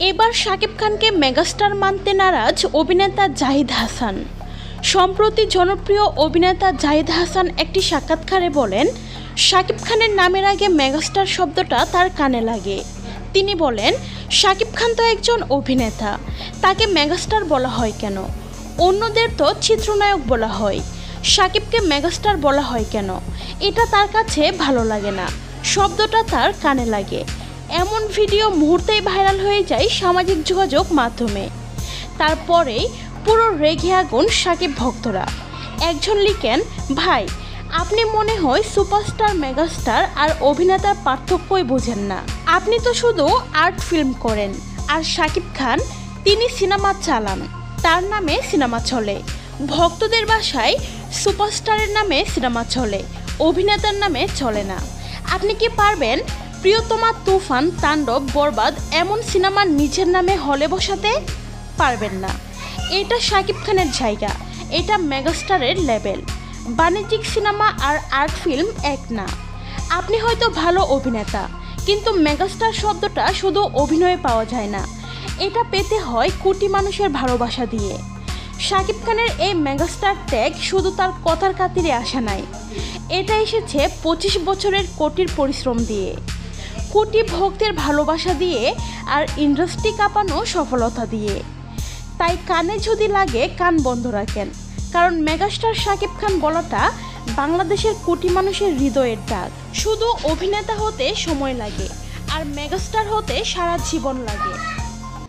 এবার শাকিব খানকে মেগাস্টার মানতে নারাজ অভিনেতা জাহিদ হাসান। সম্প্রতি জনপ্রিয় অভিনেতা জাহিদ হাসান একটি সাক্ষাৎকারে বলেন, শাকিব খানের নামের আগে মেগাস্টার শব্দটা তার কানে লাগে। তিনি বলেন, শাকিব খান তো একজন অভিনেতা, তাকে মেগাস্টার বলা হয় কেন? অন্যদের তো চিত্রনায়ক বলা হয়, শাকিবকে মেগাস্টার বলা হয় কেন? এটা তার কাছে ভালো লাগে না, শব্দটা তার কানে লাগে। এমন ভিডিও মুহূর্তেই ভাইরাল হয়ে যায় সামাজিক যোগাযোগ মাধ্যমে। তারপরেই পুরো রেগে আগুন শাকিব ভক্তরা। একজন লিখেন, ভাই আপনি মনে হয় সুপারস্টার মেগাস্টার আর অভিনেতার পার্থক্যই বোঝেন না। আপনি তো শুধু আর্ট ফিল্ম করেন, আর শাকিব খান তিনি সিনেমা চালান, তার নামে সিনেমা চলে। ভক্তদের ভাষায় সুপারস্টারের নামে সিনেমা চলে, অভিনেতার নামে চলে না। আপনি কি পারবেন প্রিয়তমা, তুফান, তাণ্ডব, বরবাদ এমন সিনেমা নিজের নামে হলে বসাতে? পারবেন না। এটা শাকিব খানের জায়গা, এটা মেগাস্টারের লেভেল। বাণিজ্যিক সিনেমা আর আর্ট ফিল্ম এক না। আপনি হয়তো ভালো অভিনেতা, কিন্তু মেগাস্টার শব্দটা শুধু অভিনয়ে পাওয়া যায় না, এটা পেতে হয় কোটি মানুষের ভালোবাসা দিয়ে। শাকিব খানের এই মেগাস্টার ট্যাগ শুধু তার কথার খাতিরে আসা নাই, এটা এসেছে 25 বছরের কোটির পরিশ্রম দিয়ে, কোটি ভক্তের ভালোবাসা দিয়ে, আর ইন্ডাস্ট্রি কাঁপানো সফলতা দিয়ে। তাই কানে যদি লাগে কান বন্ধ রাখেন, কারণ মেগাস্টার শাকিব খান বলাটা বাংলাদেশের কোটি মানুষের হৃদয়ের ডাক। শুধু অভিনেতা হতে সময় লাগে, আর মেগাস্টার হতে সারা জীবন লাগে।